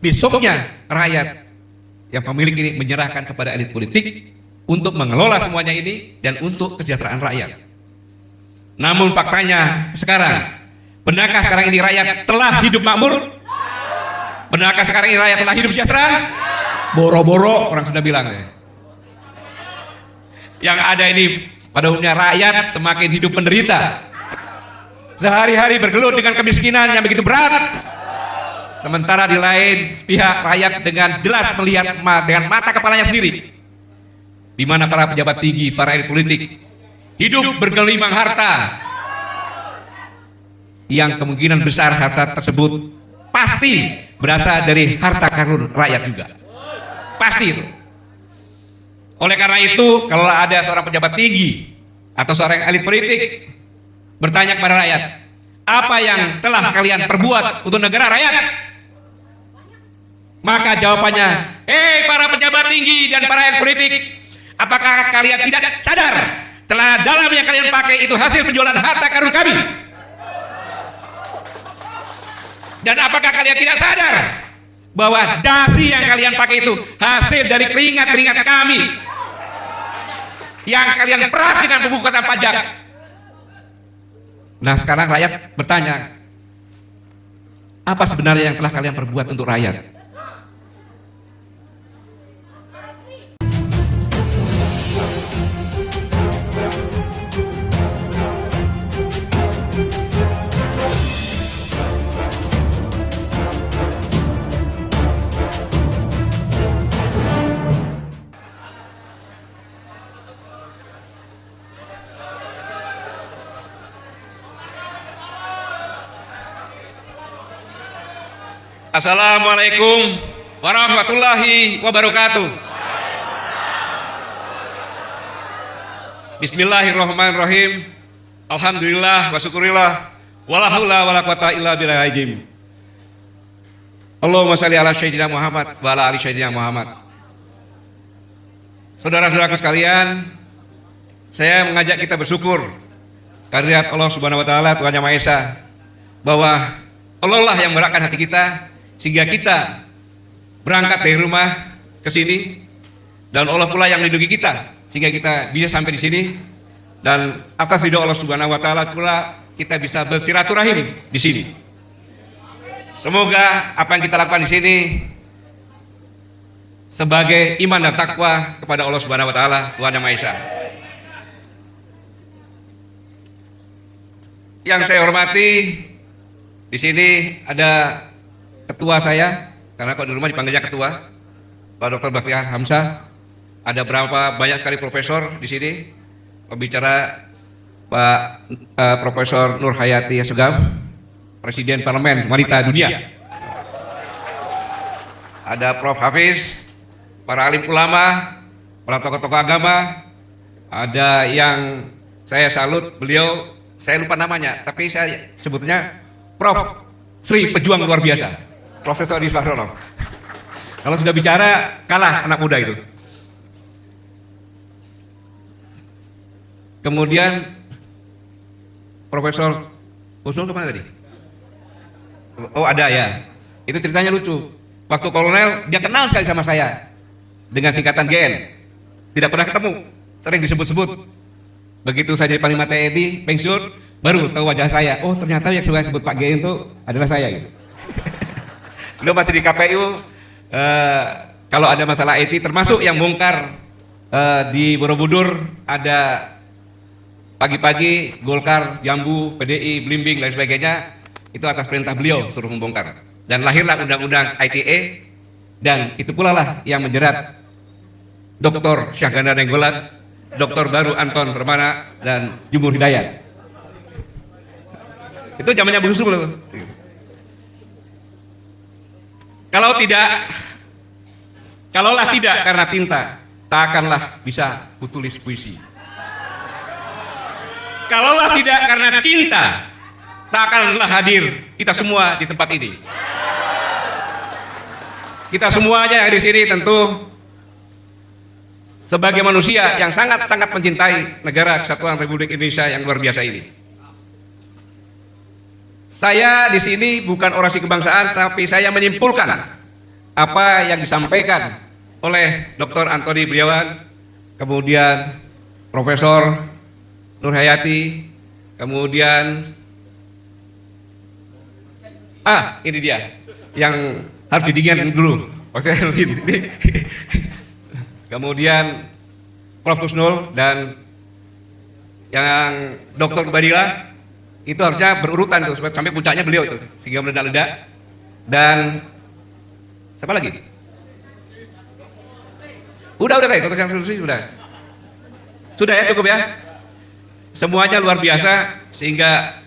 besoknya rakyat yang pemilik ini menyerahkan kepada elit politik untuk mengelola semuanya ini dan untuk kesejahteraan rakyat. Namun faktanya sekarang, benarkah sekarang ini rakyat telah hidup makmur? Benarkah sekarang ini rakyat telah hidup sejahtera? Boro-boro orang sudah bilang ya. Yang ada ini pada umumnya rakyat semakin hidup menderita, sehari-hari bergelut dengan kemiskinan yang begitu berat. Sementara di lain pihak rakyat dengan jelas melihat dengan mata kepalanya sendiri, di mana para pejabat tinggi, para elit politik hidup bergelimang harta, yang kemungkinan besar harta tersebut pasti berasal dari harta karun rakyat juga. Pasti itu. Oleh karena itu, kalau ada seorang pejabat tinggi atau seorang elit politik bertanya kepada rakyat, apa yang telah kalian perbuat untuk negara rakyat? Maka jawabannya, para pejabat tinggi dan para elit politik, apakah kalian tidak sadar telah dalam yang kalian pakai itu hasil penjualan harta karun kami? Dan apakah kalian tidak sadar bahwa dasi yang kalian pakai itu hasil dari keringat-keringat kami yang kalian peras dengan pembukuan pajak? Nah, sekarang rakyat bertanya, apa sebenarnya yang telah kalian perbuat untuk rakyat? Assalamualaikum warahmatullahi wabarakatuh. Bismillahirrahmanirrahim. Alhamdulillah wa syukurillah. Wala haula wala quwata illa billahil. Allahumma shalli ala sayyidina Muhammad wa ala ali sayyidina Muhammad. Saudara-saudaraku sekalian, saya mengajak kita bersyukur kehadirat Allah Subhanahu wa taala, Tuhan Yang Maha Esa, bahwa Allah lah yang merakkan hati kita sehingga kita berangkat dari rumah ke sini, dan Allah pula yang melindungi kita sehingga kita bisa sampai di sini, dan atas ridho Allah Subhanahu wa taala pula kita bisa bersilaturahim di sini. Semoga apa yang kita lakukan di sini sebagai iman dan takwa kepada Allah Subhanahu wa taala, Tuhan Yang Maha Esa. Yang saya hormati, di sini ada ketua saya, karena kalau di rumah dipanggilnya ketua, Pak Dr. Baktiar Hamzah. Ada banyak sekali profesor di sini, pembicara Pak Profesor Nur Hayati Assegaf, Presiden Parlemen Wanita Dunia. Ada Prof. Hafiz, para alim ulama, para tokoh-tokoh agama. Ada yang saya salut, beliau saya lupa namanya, tapi saya sebutnya Prof. Sri Pejuang luar biasa, Profesor Yusuf Bahrono. Kalau sudah bicara kalah anak muda itu. Kemudian Profesor Husnul kemana tadi? Oh ada ya. Itu ceritanya lucu. Waktu kolonel dia kenal sekali sama saya dengan singkatan GN. Tidak pernah ketemu, sering disebut-sebut. Begitu saya jadi Panglima TNI pensiun, baru tahu wajah saya. Oh ternyata yang saya sebut Pak GN itu adalah saya gitu. Belum masih di KPU, kalau ada masalah IT, termasuk yang bongkar di Borobudur, ada pagi-pagi Golkar, Jambu, PDI, Blimbing, dan sebagainya, itu atas perintah beliau suruh membongkar. Dan lahirlah Undang-Undang ITE, dan itu pula lah yang menjerat Dr. Syahganda Nenggolan, Dr. Baru Anton Permana, dan Jumur Hidayat. Itu zamannya Bung Sulu. Kalaulah tidak karena tinta, tak akanlah bisa kutulis puisi. Kalaulah tidak karena cinta, tak akanlah hadir kita semua di tempat ini. Kita semuanya yang di sini tentu sebagai manusia yang sangat-sangat mencintai negara Kesatuan Republik Indonesia yang luar biasa ini. Saya di sini bukan orasi kebangsaan, tapi saya menyimpulkan apa yang disampaikan oleh Dr. Antoni Briawan, kemudian Profesor Nur Hayati, kemudian ini dia yang harus didinginkan dulu. Kemudian Prof. Kusnul dan yang Dr. Badila itu harusnya berurutan tuh sampai puncaknya beliau itu sehingga meledak-ledak. Dan siapa lagi? Udah Dr. Syamsuddin sudah ya, cukup ya. Semuanya luar biasa sehingga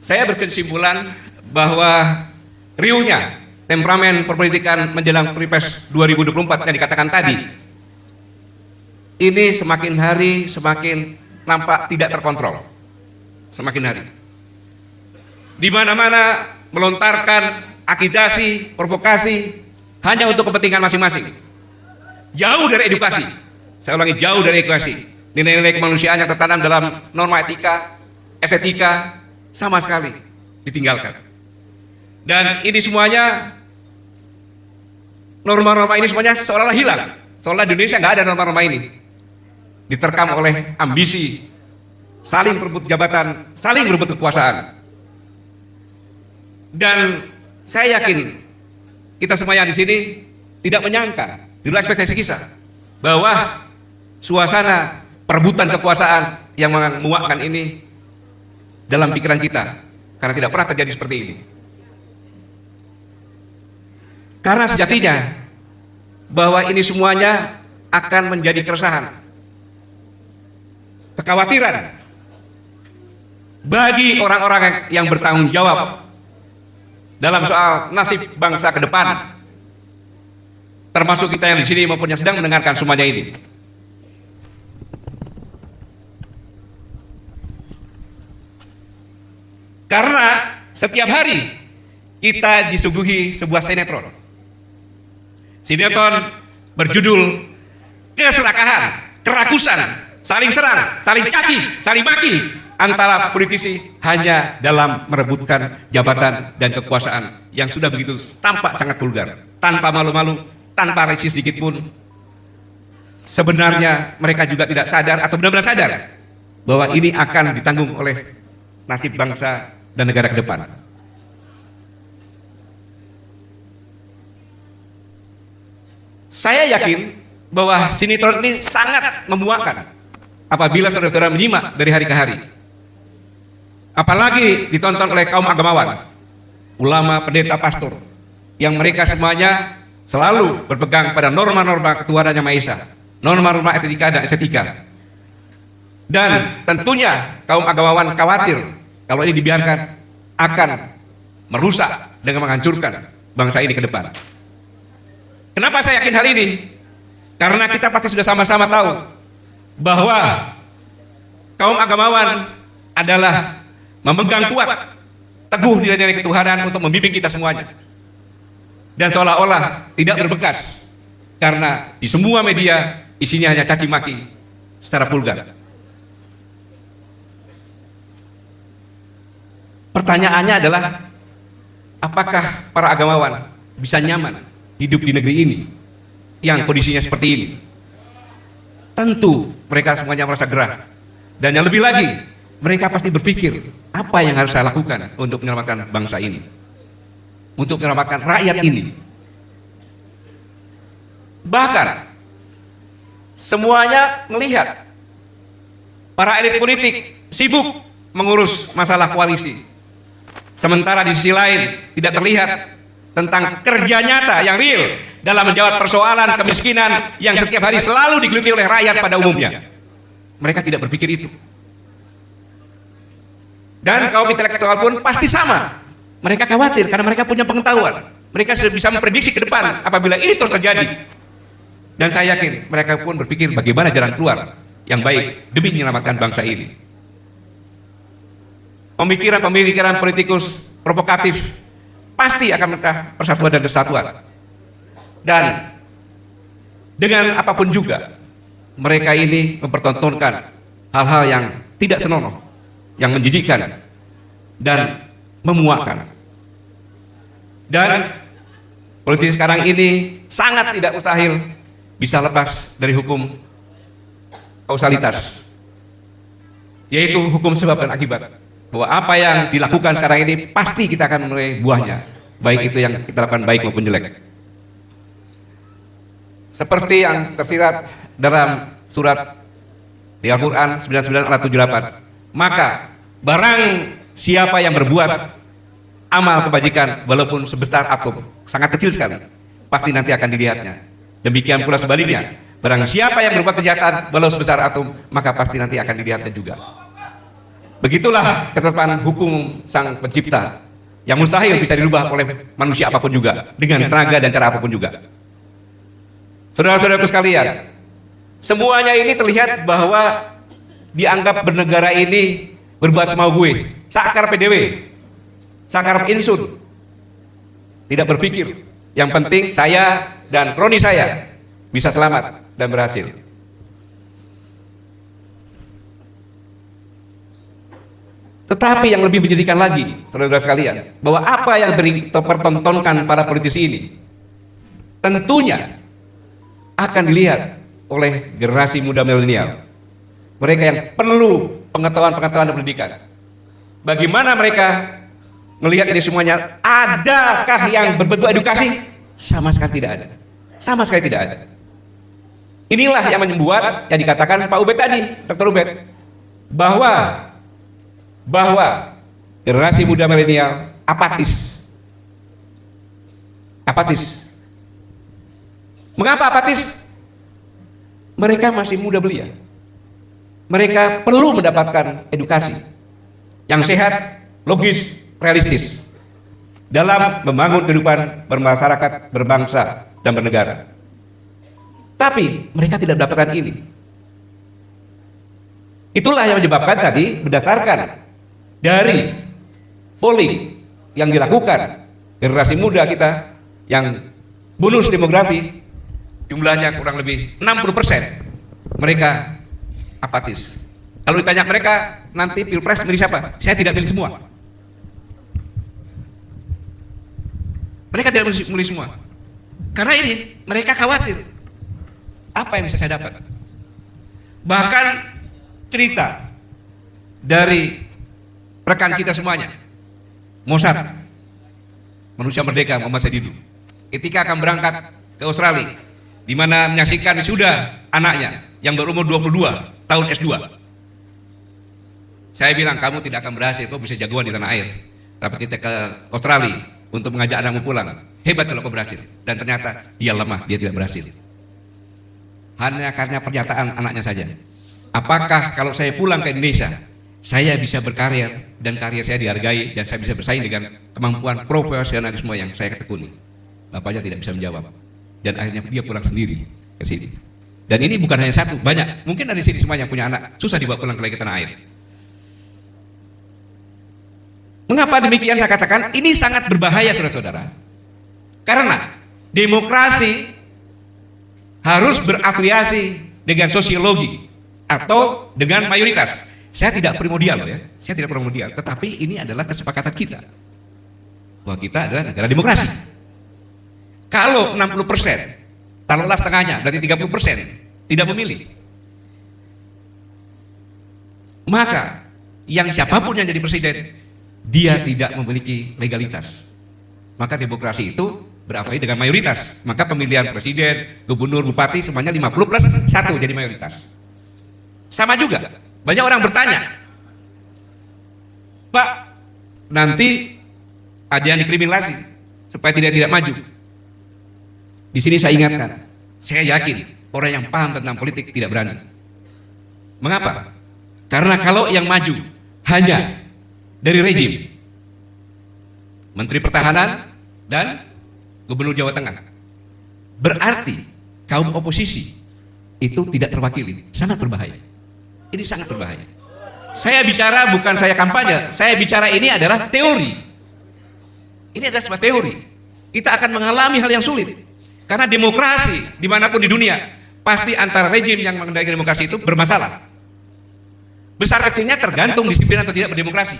saya berkesimpulan bahwa riuhnya temperamen perpolitikan menjelang Pilpres 2024 yang dikatakan tadi ini semakin hari semakin nampak tidak terkontrol. Semakin hari di mana-mana melontarkan akidasi, provokasi hanya untuk kepentingan masing-masing. Jauh dari edukasi. Saya ulangi, jauh dari edukasi. Nilai-nilai kemanusiaan yang tertanam dalam norma etika, estetika sama sekali ditinggalkan. Dan ini semuanya, norma-norma ini semuanya seolah-olah hilang. Seolah di Indonesia nggak ada norma-norma ini. Diterkam oleh ambisi, saling berebut jabatan, saling berebut kekuasaan. Dan saya yakin kita semua yang di sini tidak menyangka di luar ekspektasi kita bahwa suasana perebutan kekuasaan yang menguakkan ini dalam pikiran kita, karena tidak pernah terjadi seperti ini. Karena sejatinya bahwa ini semuanya akan menjadi keresahan, kekhawatiran bagi orang-orang yang bertanggung jawab dalam soal nasib bangsa ke depan, termasuk kita yang di sini maupun yang sedang mendengarkan semuanya ini. Karena setiap hari kita disuguhi sebuah sinetron. Sinetron berjudul keserakahan, kerakusan, saling serang, saling caci, saling maki antara politisi hanya dalam merebutkan jabatan dan kekuasaan yang sudah begitu tampak sangat vulgar, tanpa malu-malu, tanpa resi sedikit pun. Sebenarnya mereka juga tidak sadar atau benar-benar sadar bahwa ini akan ditanggung oleh nasib bangsa dan negara ke depan. Saya yakin bahwa sinetron ini sangat memuakkan apabila saudara-saudara menyimak dari hari ke hari. Apalagi ditonton oleh kaum agamawan, ulama, pendeta, pastor, yang mereka semuanya selalu berpegang pada norma-norma ketuhanan Yang Maha Esa, norma-norma etika dan estetika. Dan tentunya kaum agamawan khawatir kalau ini dibiarkan akan merusak dan menghancurkan bangsa ini ke depan. Kenapa saya yakin hal ini? Karena kita pasti sudah sama-sama tahu bahwa kaum agamawan adalah memegang kuat teguh nilai-nilai ketuhanan untuk membimbing kita semuanya, dan seolah-olah tidak berbekas karena di semua media isinya hanya caci maki secara vulgar. Pertanyaannya adalah, apakah para agamawan bisa nyaman hidup di negeri ini yang kondisinya seperti ini? Tentu mereka semuanya merasa gerah, dan yang lebih lagi mereka pasti berpikir, apa yang harus saya lakukan untuk menyelamatkan bangsa ini, untuk menyelamatkan rakyat ini. Bahkan semuanya melihat para elit politik sibuk mengurus masalah koalisi, sementara di sisi lain tidak terlihat tentang kerja nyata yang real dalam menjawab persoalan kemiskinan yang setiap hari selalu digeluti oleh rakyat pada umumnya. Mereka tidak berpikir itu. Dan kaum intelektual pun pasti sama. Mereka khawatir karena mereka punya pengetahuan. Mereka sudah bisa memprediksi ke depan apabila ini terus terjadi. Dan saya yakin mereka pun berpikir bagaimana jalan keluar yang baik demi menyelamatkan bangsa ini. Pemikiran-pemikiran politikus provokatif pasti akan mentah persatuan dan kesatuan. Dan dengan apapun juga, mereka ini mempertontonkan hal-hal yang tidak senonoh, yang menjijikkan dan memuakkan. Dan Politisi sekarang ini sangat tidak mustahil bisa lepas dari hukum kausalitas, yaitu hukum sebab dan akibat. Bahwa apa yang dilakukan sekarang ini pasti kita akan menuai buahnya, baik itu yang kita lakukan baik maupun jelek. Seperti yang tersirat dalam surat di Al-Quran 99 ayat 78, maka barang siapa yang berbuat amal kebajikan walaupun sebesar atom, sangat kecil sekali, pasti nanti akan dilihatnya. Demikian pula sebaliknya, barang siapa yang berbuat kejahatan walau sebesar atom, maka pasti nanti akan dilihatnya juga. Begitulah ketetapan hukum Sang Pencipta yang mustahil bisa dirubah oleh manusia apapun juga, dengan tenaga dan cara apapun juga. Saudara-saudaraku sekalian, semuanya ini terlihat bahwa dianggap bernegara ini berbuat semau gue, sakar PDW, sakar insun, tidak berpikir. Yang penting saya dan kroni saya bisa selamat dan berhasil. Tetapi yang lebih menyedihkan lagi, saudara-saudara sekalian, bahwa apa yang dipertontonkan para politisi ini tentunya akan dilihat oleh generasi muda milenial. Mereka yang perlu pengetahuan-pengetahuan dan pendidikan. Bagaimana mereka melihat ini semuanya? Adakah yang berbentuk edukasi? Sama sekali tidak ada. Sama sekali tidak ada. Inilah yang membuat yang dikatakan Pak Ubed tadi, Dr. Ubed, bahwa generasi muda milenial apatis. Apatis. Mengapa apatis? Mereka masih muda belia. Mereka perlu mendapatkan edukasi yang sehat, logis, realistis dalam membangun kehidupan bermasyarakat, berbangsa, dan bernegara. Tapi mereka tidak mendapatkan ini. Itulah yang menyebabkan tadi berdasarkan dari polling yang dilakukan generasi muda kita yang bonus demografi jumlahnya kurang lebih 60%, mereka apatis. Kalau ditanya mereka nanti pilpres milih siapa? Saya tidak pilih semua. Mereka tidak milih semua. Karena ini mereka khawatir apa yang bisa saya dapat. Bahkan cerita dari rekan kita semuanya, Mossad, manusia merdeka Muhammad Sadidu, ketika akan berangkat ke Australia, di mana menyaksikan wisuda anaknya yang berumur 22 tahun S2. Saya bilang, kamu tidak akan berhasil, kau bisa jagoan di tanah air. Tapi kita ke Australia untuk mengajak anakmu pulang, hebat kalau kau berhasil. Dan ternyata dia lemah, dia tidak berhasil. Hanya karena pernyataan anaknya saja. Apakah kalau saya pulang ke Indonesia, saya bisa berkarir dan karir saya dihargai dan saya bisa bersaing dengan kemampuan profesionalisme yang saya tekuni? Bapaknya tidak bisa menjawab. Dan akhirnya dia pulang sendiri ke sini. Dan ini bukan hanya satu, banyak. Mungkin dari sini semua yang punya anak susah dibawa pulang ke tanah air. Mengapa demikian saya katakan ini sangat berbahaya, saudara-saudara? Karena demokrasi harus berafiliasi dengan sosiologi atau dengan mayoritas. Saya tidak primordial ya, saya tidak primordial. Tetapi ini adalah kesepakatan kita bahwa kita adalah negara demokrasi. Kalau 60%, taruhlah setengahnya, berarti 30% tidak memilih. Maka yang siapapun yang jadi presiden, dia tidak memiliki legalitas. Maka demokrasi itu berafiliasi dengan mayoritas. Maka pemilihan presiden, gubernur, bupati semuanya 50+1 jadi mayoritas. Sama juga, banyak orang bertanya, Pak, nanti ada yang dikriminalisasi supaya tidak maju. Di sini saya ingatkan, saya yakin orang yang paham tentang politik tidak berani. Mengapa? Karena kalau yang maju hanya dari rejim, Menteri Pertahanan dan Gubernur Jawa Tengah, berarti kaum oposisi itu tidak terwakili. Sangat berbahaya. Ini sangat berbahaya. Saya bicara bukan saya kampanye, saya bicara ini adalah teori. Ini adalah sebuah teori. Kita akan mengalami hal yang sulit. Karena demokrasi dimanapun di dunia pasti antara rejim yang mengendalikan demokrasi itu bermasalah. Besar kecilnya tergantung disiplin atau tidak berdemokrasi.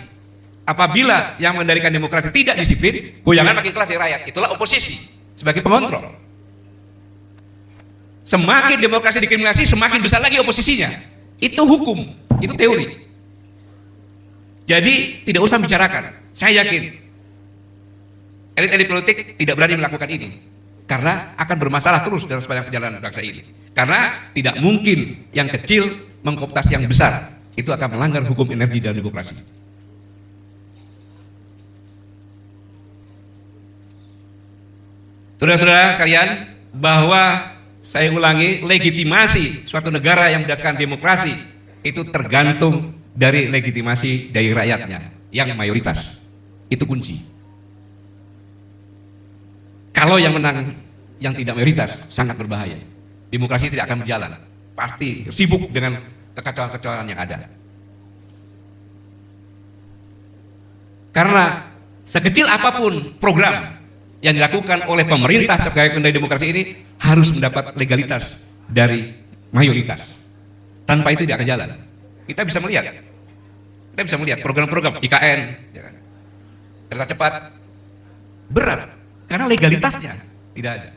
Apabila yang mengendalikan demokrasi tidak disiplin, goyangan makin keras di rakyat. Itulah oposisi. sebagai pengontrol. Semakin demokrasi dikriminasi, semakin besar lagi oposisinya. Itu hukum, itu teori. Jadi tidak usah bicarakan. Saya yakin elit-elit politik tidak berani melakukan ini karena akan bermasalah terus dalam sepanjang perjalanan bangsa ini. Karena tidak mungkin yang kecil mengkooptasi yang besar. Itu akan melanggar hukum energi dalam demokrasi. Saudara-saudara kalian, bahwa saya ulangi, legitimasi suatu negara yang berdasarkan demokrasi itu tergantung dari legitimasi dari rakyatnya yang mayoritas. Itu kunci. Kalau yang menang yang tidak mayoritas sangat berbahaya. Demokrasi tidak akan berjalan. Pasti sibuk dengan kekacauan-kekacauan yang ada. Karena sekecil apapun program yang dilakukan oleh pemerintah sebagai pendiri demokrasi ini harus mendapat legalitas dari mayoritas. Tanpa itu tidak akan jalan. Kita bisa melihat program-program IKN, ya kan? Kereta cepat, berat karena legalitasnya tidak ada.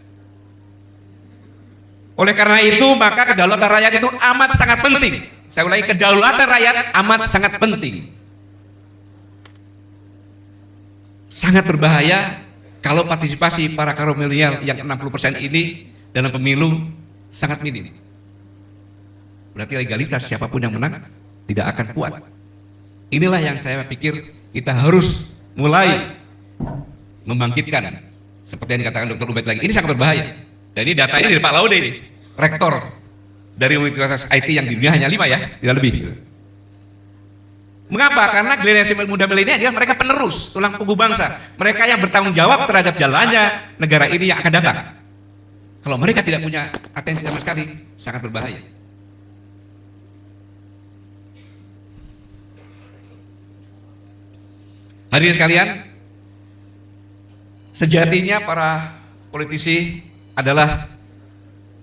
Oleh karena itu maka kedaulatan rakyat itu amat sangat penting. Saya ulangi, kedaulatan rakyat amat sangat penting. Sangat berbahaya kalau partisipasi para kaum milenial yang 60% ini dalam pemilu sangat minim. Berarti legalitas siapapun yang menang tidak akan kuat. Inilah yang saya pikir kita harus mulai membangkitkan. Seperti yang dikatakan Dr. Ubed lagi, ini sangat berbahaya. Dan ini data ini dari Pak Laude ini, rektor dari Universitas IT yang di dunia hanya 5 ya, tidak lebih. Mengapa? Karena generasi muda milenial dia mereka penerus, tulang punggung bangsa. Mereka yang bertanggung jawab terhadap jalannya negara ini yang akan datang. Kalau mereka tidak punya atensi sama sekali, sangat berbahaya. Hadirin sekalian, sejatinya para politisi adalah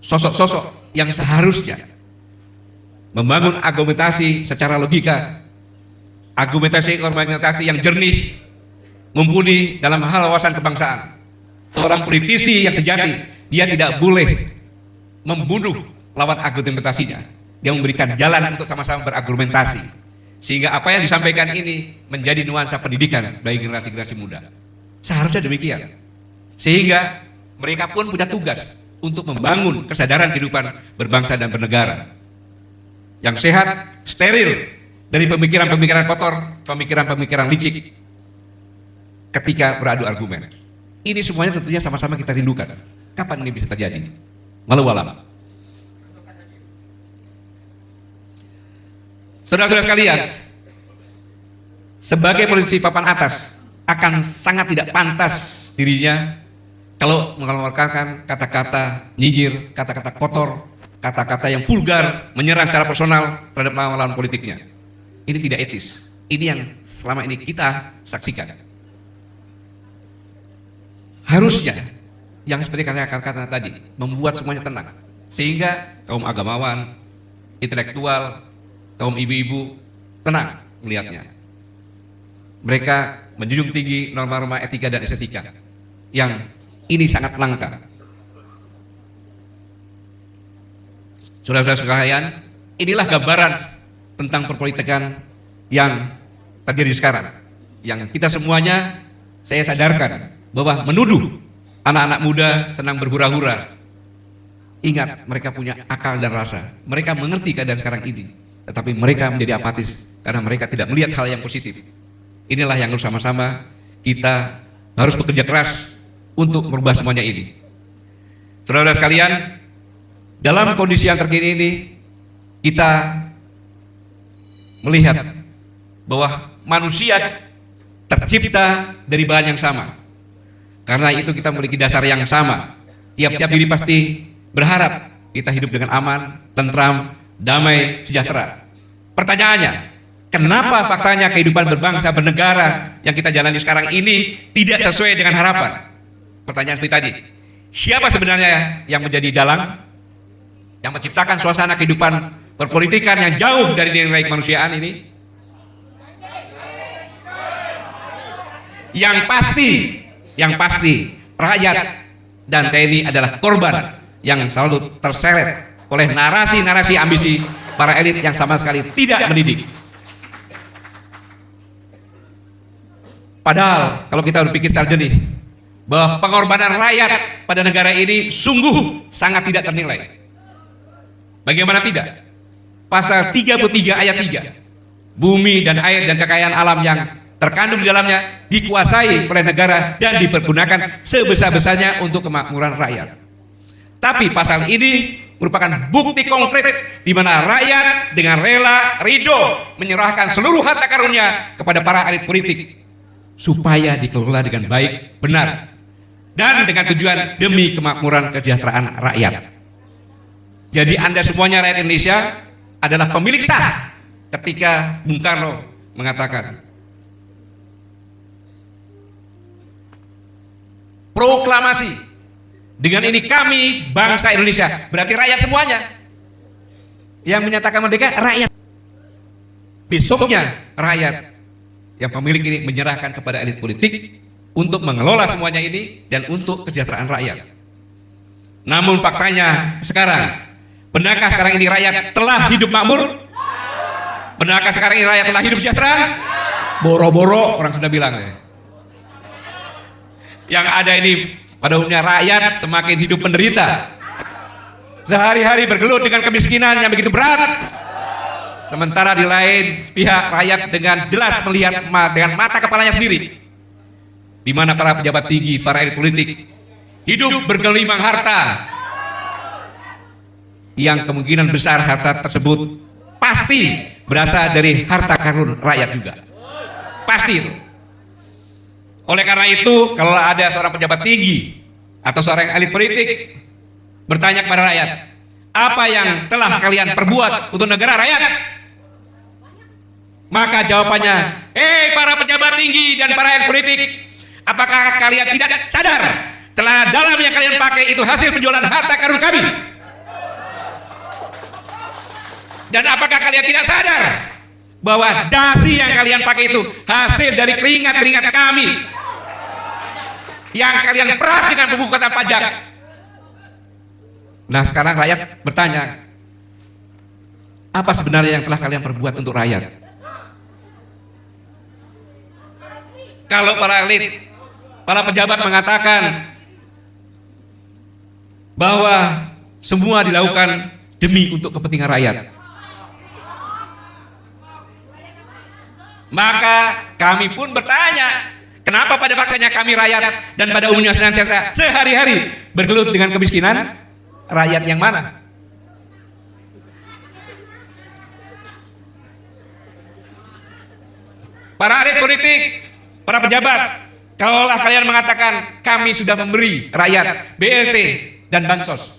sosok-sosok yang seharusnya membangun argumentasi secara logika, argumentasi yang jernih, mumpuni dalam hal wawasan kebangsaan. Seorang politisi yang sejati, dia tidak boleh membunuh lawan argumentasinya. Dia memberikan jalan untuk sama-sama berargumentasi. Sehingga apa yang disampaikan ini menjadi nuansa pendidikan bagi generasi-generasi muda. Seharusnya demikian. Sehingga mereka pun punya tugas untuk membangun kesadaran kehidupan berbangsa dan bernegara yang sehat, steril dari pemikiran-pemikiran kotor, pemikiran-pemikiran licik ketika beradu argumen. Ini semuanya tentunya sama-sama kita rindukan. Kapan ini bisa terjadi? Walau alam. Saudara-saudara sekalian, sebagai politisi papan atas akan sangat tidak pantas dirinya kalau mengeluarkan kata-kata nyinyir, kata-kata kotor, kata-kata yang vulgar, menyerang secara personal terhadap lawan politiknya. Ini tidak etis. Ini yang selama ini kita saksikan. Harusnya yang seperti kata-kata tadi membuat semuanya tenang, sehingga kaum agamawan, intelektual, kaum ibu-ibu tenang melihatnya. Mereka menjunjung tinggi norma-norma etika dan estetika yang ini sangat langka. Saudara-saudara sekalian, inilah gambaran tentang perpolitikan yang terjadi sekarang. Yang kita semuanya, saya sadarkan bahwa menuduh anak-anak muda senang berhura-hura. Ingat, mereka punya akal dan rasa. Mereka mengerti keadaan sekarang ini. Tetapi mereka menjadi apatis karena mereka tidak melihat hal yang positif. Inilah yang harus sama-sama kita harus bekerja keras untuk merubah semuanya ini. Saudara-saudara sekalian, dalam kondisi yang terkini ini kita melihat bahwa manusia tercipta dari bahan yang sama. Karena itu kita memiliki dasar yang sama. Tiap-tiap diri pasti berharap kita hidup dengan aman, tentram, damai, sejahtera. Pertanyaannya, kenapa faktanya kehidupan berbangsa, bernegara yang kita jalani sekarang ini tidak sesuai dengan harapan? Pertanyaan seperti tadi, siapa sebenarnya yang menjadi dalang, yang menciptakan suasana kehidupan perpolitikan yang jauh dari nilai kemanusiaan ini? Yang pasti rakyat dan TNI adalah korban yang selalu terseret oleh narasi-narasi ambisi para elit yang sama sekali tidak mendidik. Padahal kalau kita berpikir secara jernih bahwa pengorbanan rakyat pada negara ini sungguh sangat tidak ternilai. Bagaimana tidak? Pasal 33 ayat 3, bumi dan air dan kekayaan alam yang terkandung di dalamnya dikuasai oleh negara dan dipergunakan sebesar-besarnya untuk kemakmuran rakyat. Tapi pasal ini merupakan bukti konkret di mana rakyat dengan rela, ridho menyerahkan seluruh harta karunia kepada para elit politik supaya dikelola dengan baik, benar, dan dengan tujuan demi kemakmuran kesejahteraan rakyat. Jadi Anda semuanya rakyat Indonesia adalah pemilik sah ketika Bung Karno mengatakan proklamasi, dengan ini kami bangsa Indonesia, berarti rakyat semuanya. Yang menyatakan merdeka rakyat. Besoknya rakyat yang pemilik ini menyerahkan kepada elit politik untuk mengelola semuanya ini dan untuk kesejahteraan rakyat. Namun faktanya sekarang, benarkah sekarang ini rakyat telah hidup makmur? Benarkah sekarang ini rakyat telah hidup sejahtera? Boro-boro orang sudah bilang ya. Yang ada ini pada umumnya rakyat semakin hidup menderita, sehari-hari bergelut dengan kemiskinan yang begitu berat. Sementara di lain pihak rakyat dengan jelas melihat dengan mata kepalanya sendiri, di mana para pejabat tinggi, para elit politik hidup bergelimang harta, yang kemungkinan besar harta tersebut pasti berasal dari harta karun rakyat juga. Pasti itu. Oleh karena itu, kalau ada seorang pejabat tinggi atau seorang elit politik bertanya kepada rakyat, apa yang telah kalian perbuat untuk negara rakyat? Maka jawabannya, para pejabat tinggi dan para elit politik, apakah kalian tidak sadar telah dalam yang kalian pakai itu hasil penjualan harta karun kami? Dan apakah kalian tidak sadar bahwa dasi yang kalian pakai itu hasil dari keringat-keringat kami yang kalian peras dengan pembukuan pajak? Nah, sekarang rakyat bertanya, apa sebenarnya yang telah kalian perbuat untuk rakyat? Kalau para elit, para pejabat mengatakan bahwa semua dilakukan demi untuk kepentingan rakyat, maka kami pun bertanya, kenapa pada faktanya kami rakyat dan pada umumnya senantiasa sehari-hari bergelut dengan kemiskinan? Rakyat yang mana? Para elit politik, para pejabat, kalaulah kalian mengatakan kami sudah memberi rakyat BLT dan bansos,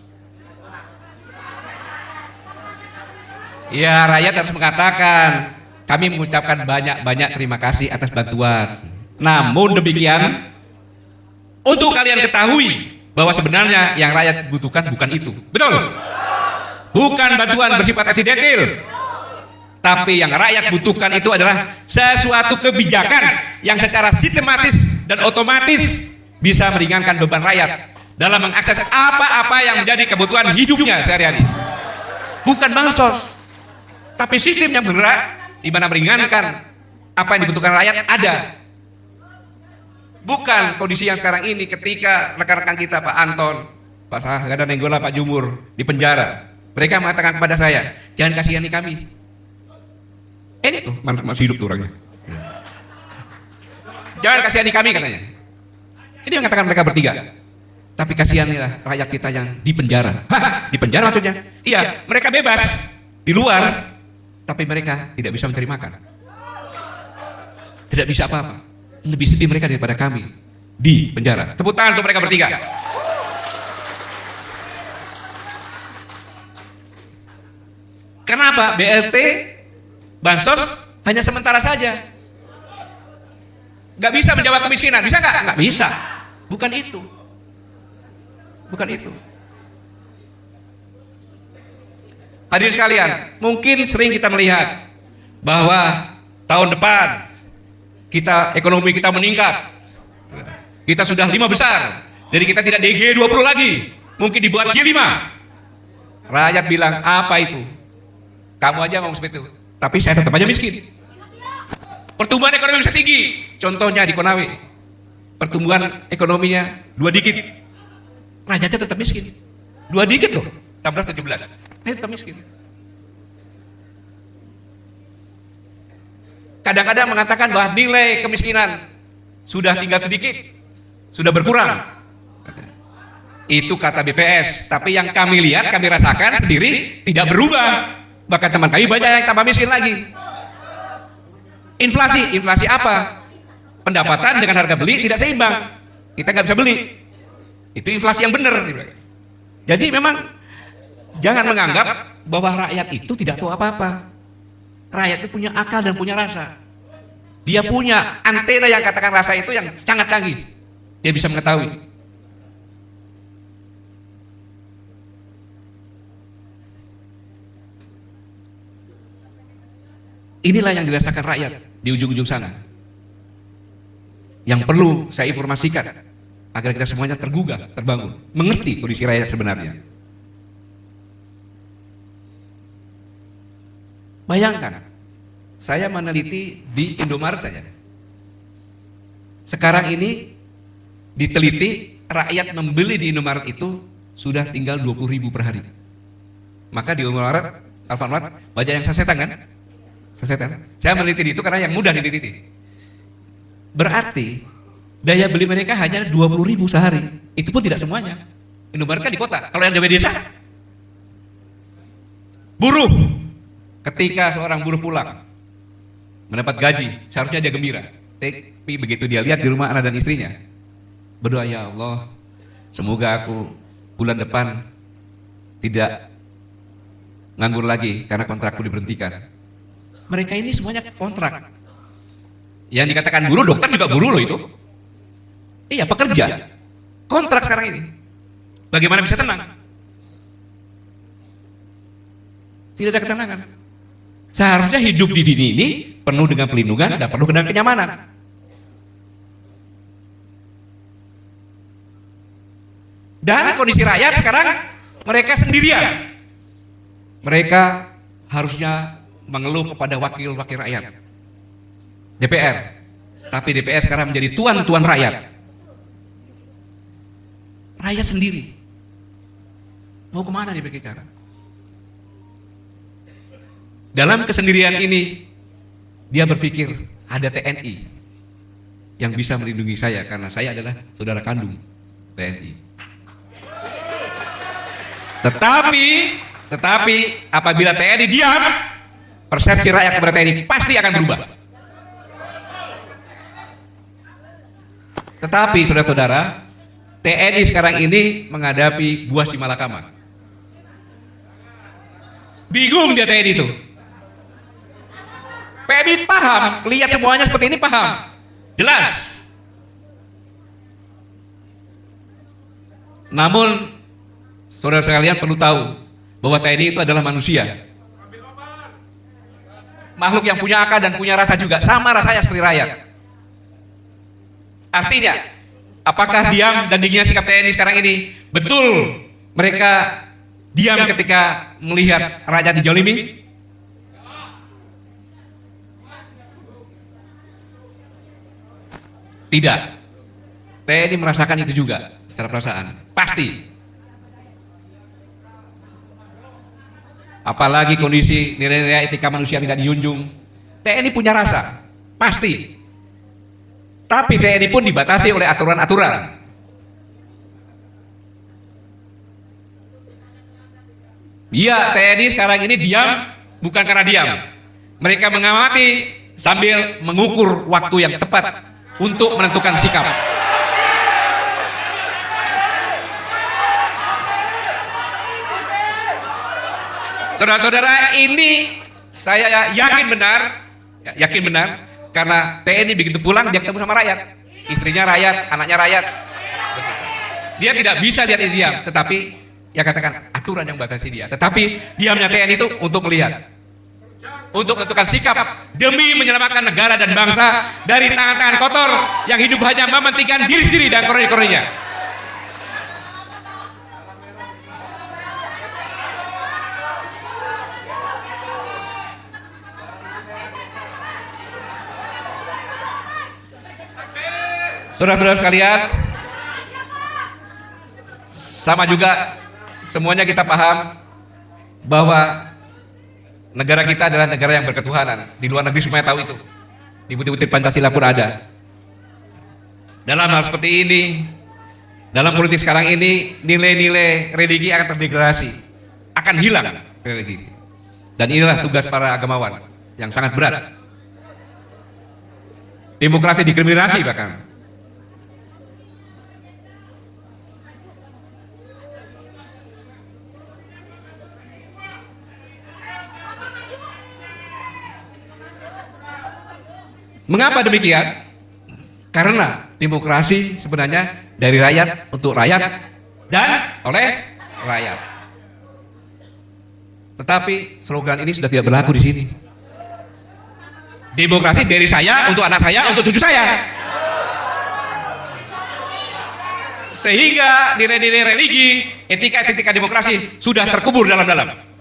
ya rakyat harus mengatakan kami mengucapkan banyak-banyak terima kasih atas bantuan. Namun demikian, untuk kalian ketahui bahwa sebenarnya yang rakyat butuhkan bukan itu. Betul? Bukan bantuan bersifat aksidental. Tapi yang rakyat butuhkan itu adalah sesuatu kebijakan yang secara sistematis dan otomatis bisa meringankan beban rakyat dalam mengakses apa-apa yang menjadi kebutuhan hidupnya sehari-hari. Bukan bansos, tapi sistem yang bergerak di mana meringankan apa yang dibutuhkan rakyat ada. Bukan kondisi yang sekarang ini ketika rekan-rekan kita Pak Anton, Pak Sahagada Nenggola, Pak Jumur di penjara. Mereka mengatakan kepada saya, jangan kasihani kami. Ini tuh masih hidup tuh orangnya. Jangan kasihani kami katanya. Ini yang mengatakan mereka bertiga. Tapi kasihanilah rakyat kita yang di penjara. Hah, di penjara maksudnya? Iya, mereka bebas di luar, tapi mereka tidak bisa mencari makan. Tidak bisa apa-apa. Lebih sedih mereka daripada kami di penjara. Tepuk tangan untuk mereka bertiga. Kenapa BLT, bansos hanya sementara saja? Gak bisa menjawab kemiskinan, bisa nggak? Nggak bisa. Bukan itu. Bukan itu. Hadirin sekalian, mungkin sering kita melihat bahwa tahun depan ekonomi kita meningkat. Kita sudah 5 besar. Jadi kita tidak di G20 lagi, mungkin dibuat G5. Rakyat bilang, apa itu? Kamu aja mau seperti itu, tapi saya tetap aja miskin. Pertumbuhan ekonomi bisa tinggi, contohnya di Konawe, pertumbuhan ekonominya 2 digit, rakyatnya tetap miskin. 2 digit loh, 16-17, ini tetap miskin. Kadang-kadang mengatakan bahwa nilai kemiskinan sudah tinggal sedikit, sudah berkurang. Itu kata BPS, tapi yang kami lihat, kami rasakan sendiri tidak berubah. Bahkan teman kami banyak yang tambah miskin lagi. Inflasi apa? Pendapatan dengan harga beli tidak seimbang. Kita nggak bisa beli. Itu inflasi yang benar. Jadi memang jangan menganggap bahwa rakyat itu tidak tahu apa-apa. Rakyat itu punya akal dan punya rasa. Dia punya antena yang katakan rasa itu yang sangat canggih. Dia bisa mengetahui. Inilah yang dirasakan rakyat di ujung-ujung sana. Yang perlu saya informasikan agar kita semuanya tergugah, terbangun, mengerti kondisi rakyat sebenarnya. Bayangkan, saya meneliti di Indomaret saja. Sekarang ini diteliti rakyat membeli di Indomaret itu sudah tinggal 20.000 per hari. Maka di Indomaret, Alfamart, banyak yang sasetan kan? Sasetan. Saya meneliti itu karena yang mudah diteliti. Berarti daya beli mereka hanya 20.000 sehari. Itu pun tidak semuanya. Indomaret kan di kota. Kalau yang di desa, buruh. Ketika seorang buruh pulang mendapat gaji, seharusnya dia gembira. Tapi begitu dia lihat di rumah anak dan istrinya, berdoa, ya Allah, semoga aku bulan depan tidak nganggur lagi karena kontrakku diberhentikan. Mereka ini semuanya kontrak. Yang dikatakan buruh, dokter juga buruh loh itu. Iya, pekerja. Kontrak sekarang ini. Bagaimana bisa tenang? Tidak ada ketenangan. Seharusnya hidup di dunia ini penuh dengan pelindungan dan penuh dengan kenyamanan. Dan kondisi rakyat sekarang mereka sendirian. Mereka harusnya mengeluh kepada wakil-wakil rakyat, DPR. Tapi DPR sekarang menjadi tuan-tuan rakyat. Rakyat sendiri. Mau kemana dia berbicara? Dalam kesendirian ini, dia berpikir ada TNI yang bisa melindungi saya karena saya adalah saudara kandung TNI. Tetapi apabila TNI diam, persepsi rakyat kepada TNI pasti akan berubah. Tetapi saudara-saudara, TNI sekarang ini menghadapi buah si malakama. Bingung dia TNI itu. PMI paham, lihat semuanya seperti ini paham, jelas. Namun saudara sekalian perlu tahu bahwa TNI itu adalah manusia, makhluk yang punya akal dan punya rasa juga, sama rasanya seperti rakyat. Artinya, apakah diam dan dinginnya sikap TNI sekarang ini? Betul mereka diam ketika melihat rakyat dijolimi? Tidak. TNI merasakan itu juga secara perasaan, pasti. Apalagi kondisi nilai-nilai etika manusia tidak dijunjung, TNI punya rasa, pasti. Tapi TNI pun dibatasi oleh aturan-aturan. Iya, TNI sekarang ini diam bukan karena diam. Mereka mengamati sambil mengukur waktu yang tepat untuk menentukan sikap. Saudara-saudara, ini saya yakin benar, karena TNI begitu pulang dia ketemu sama rakyat, istrinya rakyat, anaknya rakyat. Dia tidak bisa lihat ini diam, tetapi ya katakan aturan yang batasi dia. Tetapi diamnya TNI itu untuk melihat, untuk menentukan sikap demi menyelamatkan negara dan bangsa dari tangan-tangan kotor yang hidup hanya mementingkan diri sendiri dan kroni-kroninya. Saudara-saudara sekalian, sama juga semuanya kita paham bahwa negara kita adalah negara yang berketuhanan. Di luar negeri semuanya tahu itu. Di butir-butir Pancasila pun ada. Dalam hal seperti ini, dalam politik sekarang ini, nilai-nilai religi akan terdegradasi, akan hilang religi. Dan inilah tugas para agamawan yang sangat berat. Demokrasi dikriminasi bahkan. Mengapa demikian? Karena demokrasi sebenarnya dari rakyat untuk rakyat dan oleh rakyat. Tetapi slogan ini sudah tidak berlaku di sini. Demokrasi dari saya untuk anak saya untuk cucu saya. Sehingga nilai-nilai religi, etika-etika demokrasi sudah terkubur dalam-dalam.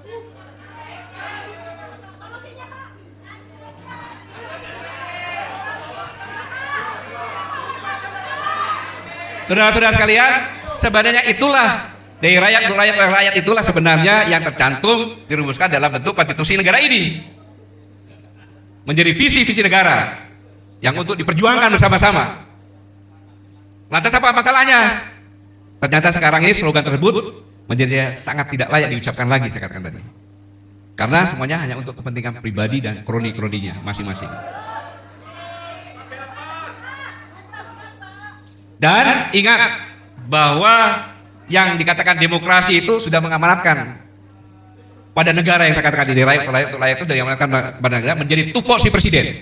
Saudara-saudara sekalian, sebenarnya itulah dari rakyat untuk rakyat oleh rakyat, itulah sebenarnya yang tercantum dirumuskan dalam bentuk konstitusi negara ini. Menjadi visi-visi negara yang untuk diperjuangkan bersama-sama. Lantas apa masalahnya? Ternyata sekarang ini slogan tersebut menjadi sangat tidak layak diucapkan lagi, saya katakan tadi. Karena semuanya hanya untuk kepentingan pribadi dan kroni-kroninya masing-masing. Dan ingat bahwa yang dikatakan demokrasi itu sudah mengamanatkan pada negara yang saya katakan ini, rakyat itu dari mengamanatkan pada negara menjadi tupoksi presiden.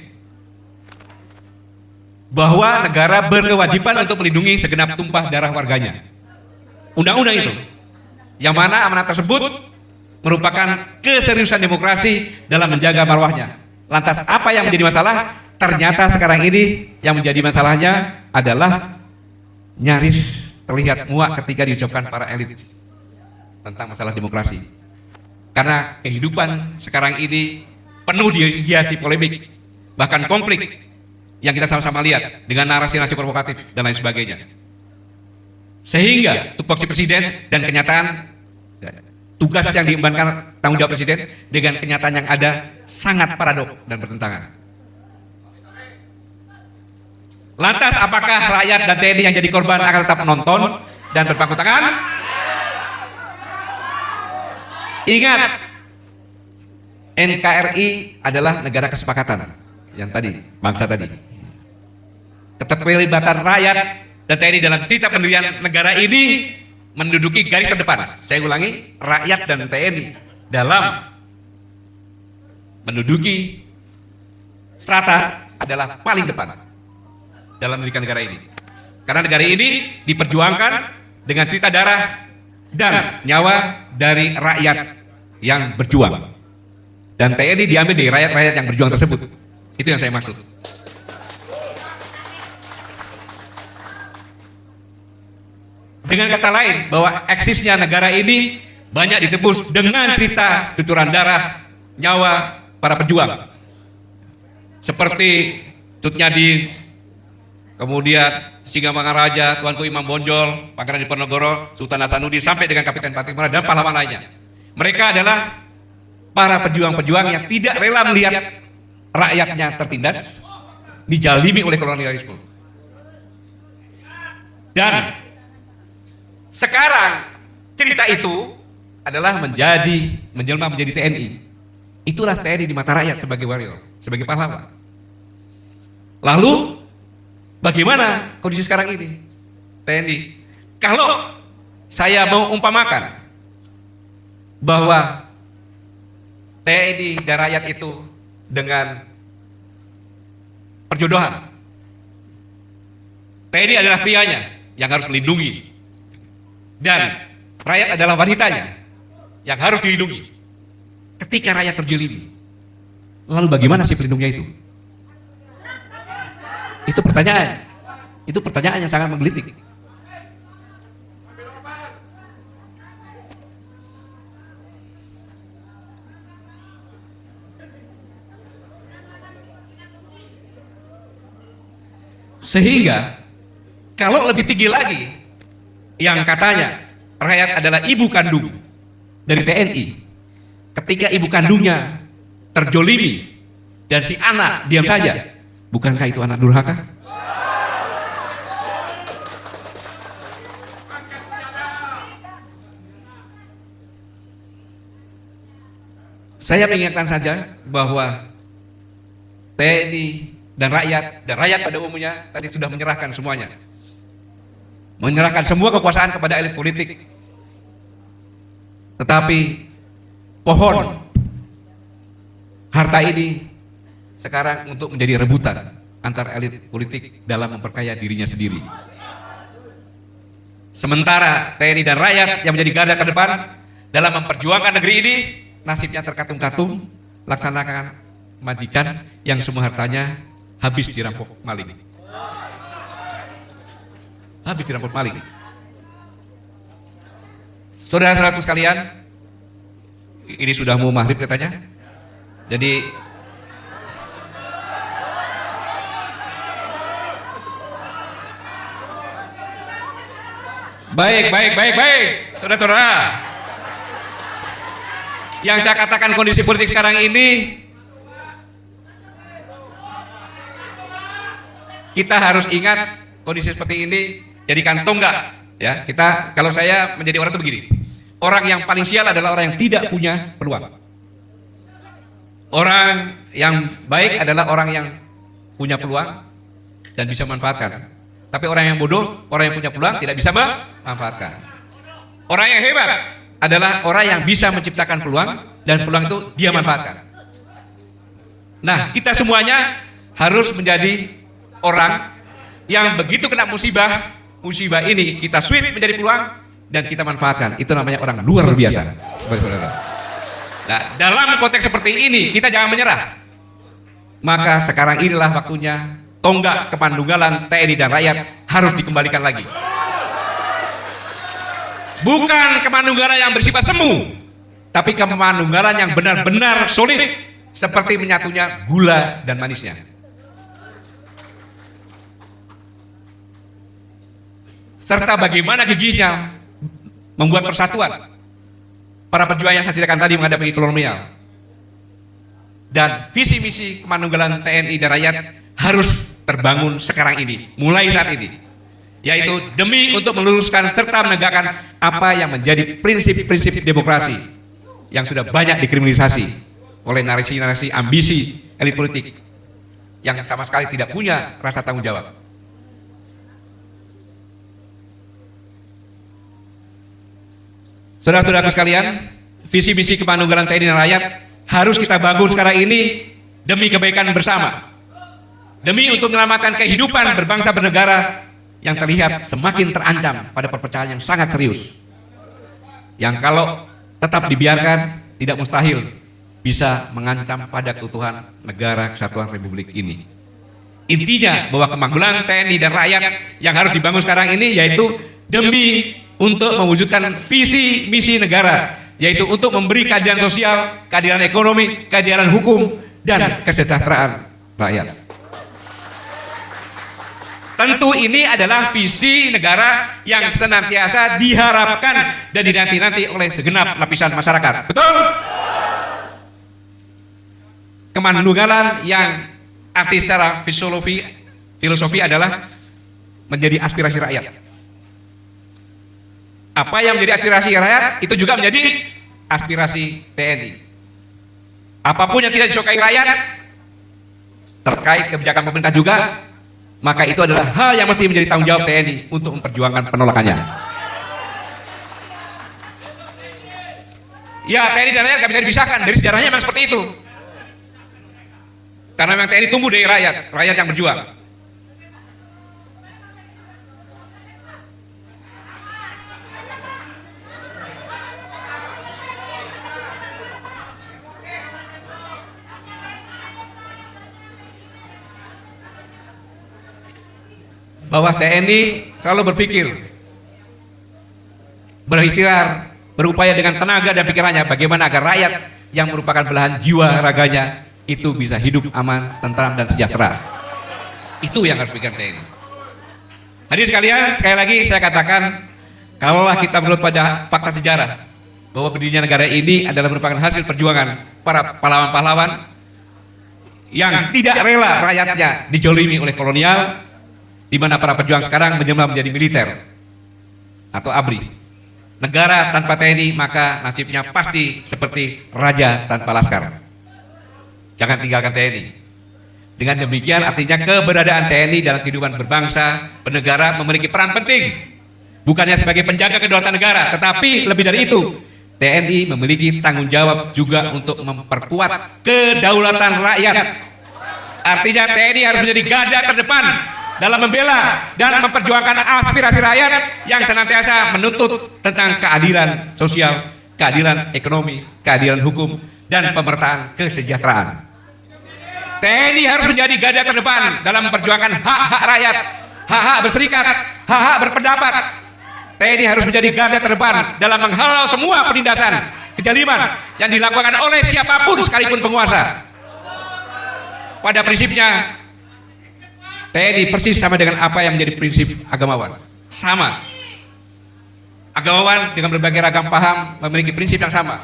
Bahwa negara berkewajiban untuk melindungi segenap tumpah darah warganya. Undang-undang itu. Yang mana amanat tersebut merupakan keseriusan demokrasi dalam menjaga marwahnya. Lantas apa yang menjadi masalah? Ternyata sekarang ini yang menjadi masalahnya adalah nyaris terlihat muak ketika diucapkan para elit tentang masalah demokrasi. Karena kehidupan sekarang ini penuh dihiasi polemik, bahkan konflik yang kita sama-sama lihat dengan narasi-narasi provokatif dan lain sebagainya. Sehingga tupoksi presiden dan kenyataan tugas yang diembankan tanggung jawab presiden dengan kenyataan yang ada sangat paradok dan bertentangan. Lantas apakah rakyat dan TNI yang jadi korban akan tetap menonton dan berpangku tangan? Ingat, NKRI adalah negara kesepakatan yang tadi, bangsa tadi. Keterlibatan rakyat dan TNI dalam cerita pendirian negara ini menduduki garis terdepan. Saya ulangi, rakyat dan TNI dalam menduduki strata adalah paling depan dalam mendirikan negara ini. Karena negara ini diperjuangkan dengan cerita darah dan nyawa dari rakyat yang berjuang. Dan TNI diambil dari rakyat-rakyat yang berjuang tersebut. Itu yang saya maksud. Dengan kata lain, bahwa eksisnya negara ini banyak ditebus dengan cerita cucuran darah, nyawa para pejuang. Seperti Tut Nyadin, kemudian Singa Mangaraja, Tuanku Imam Bonjol, Pangeran Diponegoro, Sultan Hasanuddin, sampai dengan Kapiten Fatimura dan pahlawan lainnya. Mereka adalah para pejuang-pejuang yang tidak rela melihat rakyatnya tertindas, dijalimi oleh kolonialisme. Dan sekarang cerita itu adalah menjelma menjadi TNI. Itulah TNI di mata rakyat sebagai warrior, sebagai pahlawan. Lalu bagaimana kondisi sekarang ini? TNI. Kalau saya mau umpamakan bahwa TNI dan rakyat itu dengan perjodohan. TNI adalah prianya yang harus melindungi. Dan rakyat adalah wanitanya yang harus dilindungi. Ketika rakyat terjelimi, lalu bagaimana si pelindungnya itu? Itu pertanyaan. Itu pertanyaan yang sangat menggelitik. Sehingga Kalau lebih tinggi lagi, yang katanya rakyat adalah ibu kandung dari TNI, ketika ibu kandungnya terjolimi dan si anak diam saja, bukankah itu anak durhaka? Saya mengingatkan saja bahwa TNI dan rakyat pada umumnya tadi sudah menyerahkan semuanya, menyerahkan semua kekuasaan kepada elit politik. Tetapi pohon harta ini sekarang untuk menjadi rebutan antar elit politik dalam memperkaya dirinya sendiri. Sementara TNI dan rakyat yang menjadi garda terdepan dalam memperjuangkan negeri ini, nasibnya terkatung-katung, laksanakan majikan yang semua hartanya habis dirampok maling. Habis dirampok maling. Saudara-saudaraku sekalian, ini sudah mau maghrib katanya. Jadi baik, saudara-saudara. Yang saya katakan kondisi politik sekarang ini, kita harus ingat kondisi seperti ini jadikan tonggak. Ya, kita, kalau saya menjadi orang itu begini, orang yang paling sial adalah orang yang tidak punya peluang. Orang yang baik adalah orang yang punya peluang dan bisa memanfaatkan. Tapi orang yang bodoh, orang yang punya peluang tidak bisa memanfaatkan. Orang yang hebat adalah orang yang bisa menciptakan peluang dan peluang itu dia manfaatkan. Nah, kita semuanya harus menjadi orang yang begitu kena musibah ini kita sweep menjadi peluang dan kita manfaatkan. Itu namanya orang luar biasa. Nah, dalam konteks seperti ini kita jangan menyerah. Maka sekarang inilah waktunya tonggak kepandunggalan TNI dan rakyat harus dikembalikan lagi. Bukan kepandunggalan yang bersifat semu, tapi kepandunggalan yang benar-benar solid, seperti menyatunya gula dan manisnya. Serta bagaimana gigihnya membuat persatuan para pejuang yang saya ceritakan tadi menghadapi kolonial. Dan visi misi kepandunggalan TNI dan rakyat harus terbangun sekarang ini, mulai saat ini. Yaitu demi untuk meluruskan serta menegakkan apa yang menjadi prinsip-prinsip demokrasi yang sudah banyak dikriminalisasi oleh narasi-narasi ambisi elit politik yang sama sekali tidak punya rasa tanggung jawab. Saudara-saudaraku sekalian, visi misi kepandunggalan TNI dan rakyat harus kita bangun sekarang ini demi kebaikan bersama, demi untuk menyelamatkan kehidupan berbangsa bernegara yang terlihat semakin terancam pada perpecahan yang sangat serius, yang kalau tetap dibiarkan tidak mustahil bisa mengancam pada keutuhan negara kesatuan Republik ini. Intinya bahwa kepandunggalan TNI dan rakyat yang harus dibangun sekarang ini yaitu demi untuk mewujudkan visi misi negara, yaitu untuk memberi keadilan sosial, keadilan ekonomi, keadilan hukum, dan kesejahteraan rakyat. Tentu ini adalah visi negara yang senantiasa diharapkan dan dinanti-nanti oleh segenap lapisan masyarakat. Betul? Kepandunggalan yang arti secara filosofi adalah menjadi aspirasi rakyat. Apa yang menjadi aspirasi rakyat itu juga menjadi aspirasi TNI. Apapun yang tidak disukai rakyat terkait kebijakan pemerintah juga, maka itu adalah hal yang mesti menjadi tanggung jawab TNI untuk memperjuangkan penolakannya. Ya, TNI dan rakyat gak bisa dipisahkan, dari sejarahnya memang seperti itu. Karena memang TNI tumbuh dari rakyat, rakyat yang berjuang. Bahwa TNI selalu berikhtiar, berupaya dengan tenaga dan pikirannya bagaimana agar rakyat yang merupakan belahan jiwa raganya itu bisa hidup aman, tentram dan sejahtera. Itu yang harus dipikirkan TNI. Hadirin sekalian, sekali lagi saya katakan, kalaulah kita menurut pada fakta sejarah bahwa berdirinya negara ini adalah merupakan hasil perjuangan para pahlawan-pahlawan yang tidak rela rakyatnya dijolimi oleh kolonial, di mana para pejuang sekarang menjelma menjadi militer atau ABRI. Negara tanpa TNI maka nasibnya pasti seperti raja tanpa laskar. Jangan tinggalkan TNI. Dengan demikian artinya keberadaan TNI dalam kehidupan berbangsa, bernegara memiliki peran penting. Bukannya sebagai penjaga kedaulatan negara, tetapi lebih dari itu, TNI memiliki tanggung jawab juga untuk memperkuat kedaulatan rakyat. Artinya TNI harus menjadi garda terdepan dalam membela dan memperjuangkan aspirasi rakyat yang senantiasa menuntut tentang keadilan sosial, keadilan ekonomi, keadilan hukum, dan pemerataan kesejahteraan. TNI harus menjadi garda terdepan dalam memperjuangkan hak-hak rakyat, hak-hak berserikat, hak-hak berpendapat. TNI harus menjadi garda terdepan dalam menghalau semua penindasan, kezaliman yang dilakukan oleh siapapun sekalipun penguasa. Pada prinsipnya, TNI persis sama dengan apa yang menjadi prinsip agamawan. Sama. Agamawan dengan berbagai ragam paham memiliki prinsip yang sama,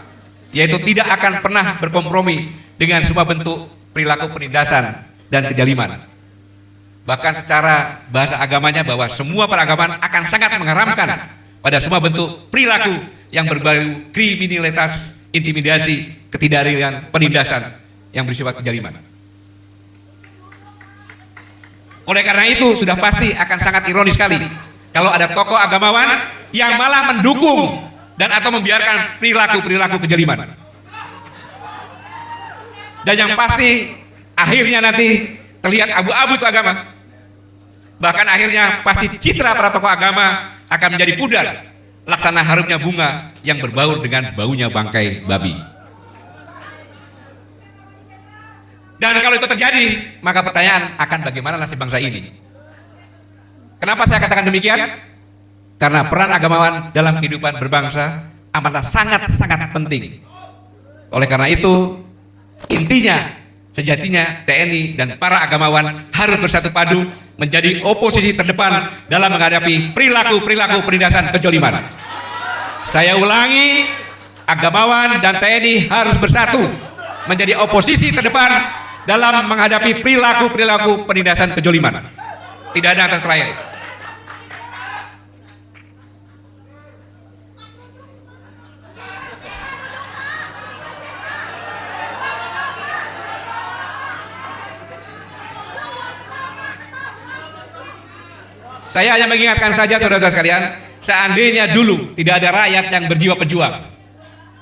yaitu tidak akan pernah berkompromi dengan semua bentuk perilaku penindasan dan kezaliman. Bahkan secara bahasa agamanya bahwa semua peragaman akan sangat mengharamkan pada semua bentuk perilaku yang berbau kriminalitas, intimidasi, ketidakadilan, penindasan yang bersifat kezaliman. Oleh karena itu sudah pasti akan sangat ironis sekali kalau ada tokoh agamawan yang malah mendukung dan atau membiarkan perilaku-perilaku kezaliman. Dan yang pasti akhirnya nanti terlihat abu-abu itu agama. Bahkan akhirnya pasti citra para tokoh agama akan menjadi pudar, laksana harumnya bunga yang berbaur dengan baunya bangkai babi. Dan kalau itu terjadi, maka pertanyaan akan bagaimana nasib bangsa ini. Kenapa saya katakan demikian? Karena peran agamawan dalam kehidupan berbangsa amatlah sangat-sangat penting. Oleh karena itu, intinya, sejatinya TNI dan para agamawan harus bersatu padu menjadi oposisi terdepan dalam menghadapi perilaku-perilaku penindasan kezaliman. Saya ulangi, agamawan dan TNI harus bersatu menjadi oposisi terdepan dalam menghadapi perilaku-perilaku penindasan kezaliman. Tidak ada kata terakhir. Saya hanya mengingatkan saja saudara-saudara sekalian, seandainya dulu tidak ada rakyat yang berjiwa pejuang,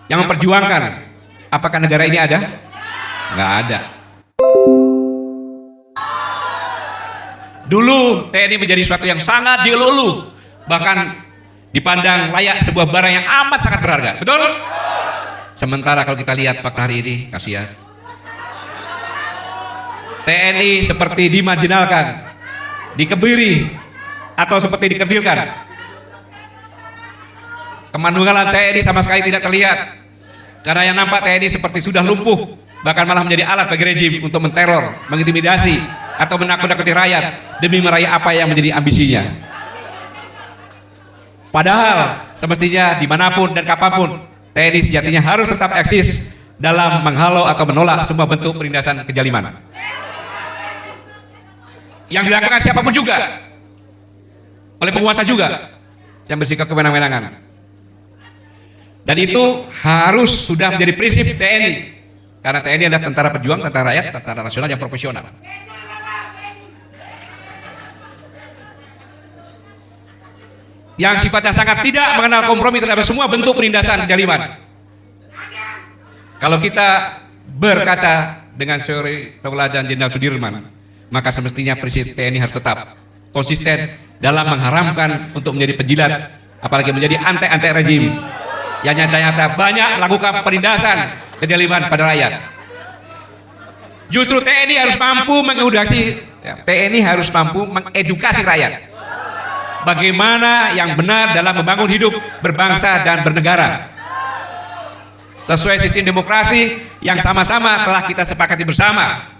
yang memperjuangkan, apakah negara ini ada? Nggak ada. Dulu TNI menjadi sesuatu yang sangat dielulu, bahkan dipandang layak sebuah barang yang amat sangat berharga. Betul? Sementara kalau kita lihat fakta hari ini, kasihan. TNI seperti dimarginalkan, dikebiri, atau seperti dikerdilkan. Kemanusiaan TNI sama sekali tidak terlihat, karena yang nampak TNI seperti sudah lumpuh, bahkan malah menjadi alat bagi rejim untuk menteror, mengintimidasi, atau menakut-nakuti rakyat demi meraih apa yang menjadi ambisinya. Padahal semestinya dimanapun dan kapanpun TNI sejatinya harus tetap eksis dalam menghalau atau menolak semua bentuk penindasan kezaliman yang dilakukan siapapun juga, oleh penguasa juga yang bersikap kewenang-wenangan. Dan itu harus sudah menjadi prinsip TNI, karena TNI adalah tentara pejuang, tentara rakyat, tentara nasional yang profesional. Yang sifatnya sangat tidak mengenal kompromi terhadap semua bentuk penindasan kezaliman. Kalau kita berkaca dengan teori tauladan Jenderal Sudirman, maka semestinya prinsip TNI harus tetap konsisten dalam mengharamkan untuk menjadi penjilat, apalagi menjadi antek-antek rejim yang nyata-nyata banyak lakukan penindasan kezaliman pada rakyat. Justru TNI harus mampu mengedukasi rakyat bagaimana yang benar dalam membangun hidup berbangsa dan bernegara sesuai sistem demokrasi yang sama-sama telah kita sepakati bersama.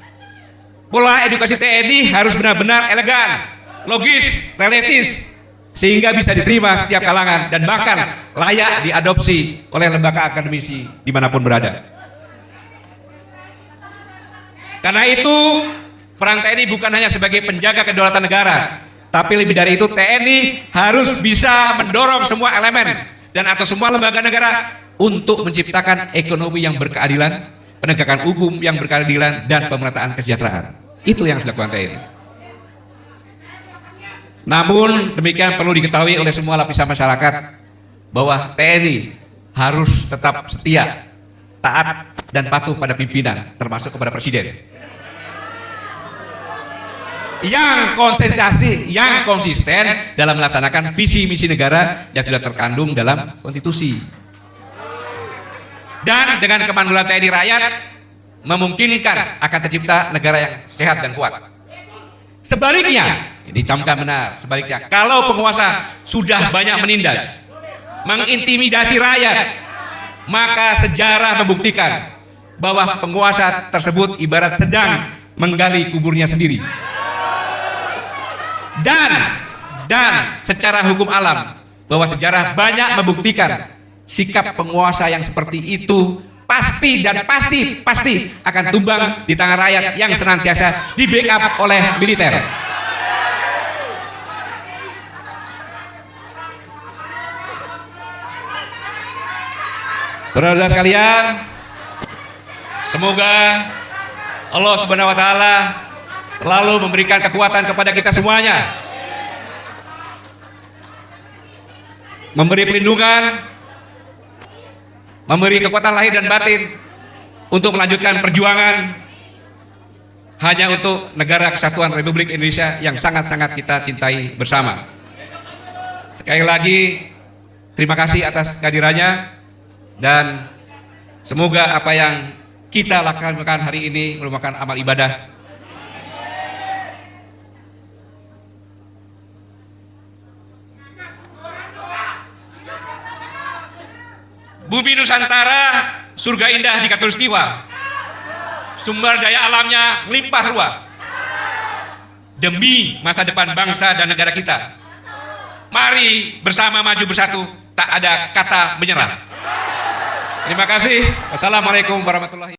Pola edukasi TNI harus benar-benar elegan, logis, realistis, sehingga bisa diterima setiap kalangan dan bahkan layak diadopsi oleh lembaga akademisi dimanapun berada. Karena itu peran TNI bukan hanya sebagai penjaga kedaulatan negara, tapi lebih dari itu TNI harus bisa mendorong semua elemen dan atau semua lembaga negara untuk menciptakan ekonomi yang berkeadilan, penegakan hukum yang berkeadilan, dan pemerataan kesejahteraan. Itu yang harus dilakukan TNI. Namun demikian perlu diketahui oleh semua lapisan masyarakat bahwa TNI harus tetap setia, taat, dan patuh pada pimpinan, termasuk kepada presiden. Yang konsisten dalam melaksanakan visi misi negara yang sudah terkandung dalam konstitusi. Dan dengan kemandulan TNI rakyat memungkinkan akan tercipta negara yang sehat dan kuat. Sebaliknya, ini camkan benar, sebaliknya, kalau penguasa sudah banyak menindas, mengintimidasi rakyat, maka sejarah membuktikan bahwa penguasa tersebut ibarat sedang menggali kuburnya sendiri. Dan secara hukum alam bahwa sejarah banyak membuktikan sikap penguasa yang seperti itu pasti akan tumbang di tangan rakyat yang senantiasa di backup oleh militer. Saudara-saudara sekalian, semoga Allah Subhanahu wa taala selalu memberikan kekuatan kepada kita semuanya, memberi perlindungan, memberi kekuatan lahir dan batin untuk melanjutkan perjuangan hanya untuk negara kesatuan Republik Indonesia yang sangat-sangat kita cintai bersama. Sekali lagi terima kasih atas kehadirannya, dan semoga apa yang kita lakukan hari ini merupakan amal ibadah. Bumi Nusantara, surga indah di Katulistiwa. Sumber daya alamnya melimpah ruah. Demi masa depan bangsa dan negara kita, mari bersama maju bersatu, tak ada kata menyerah. Terima kasih. Wassalamualaikum warahmatullahi wabarakatuh.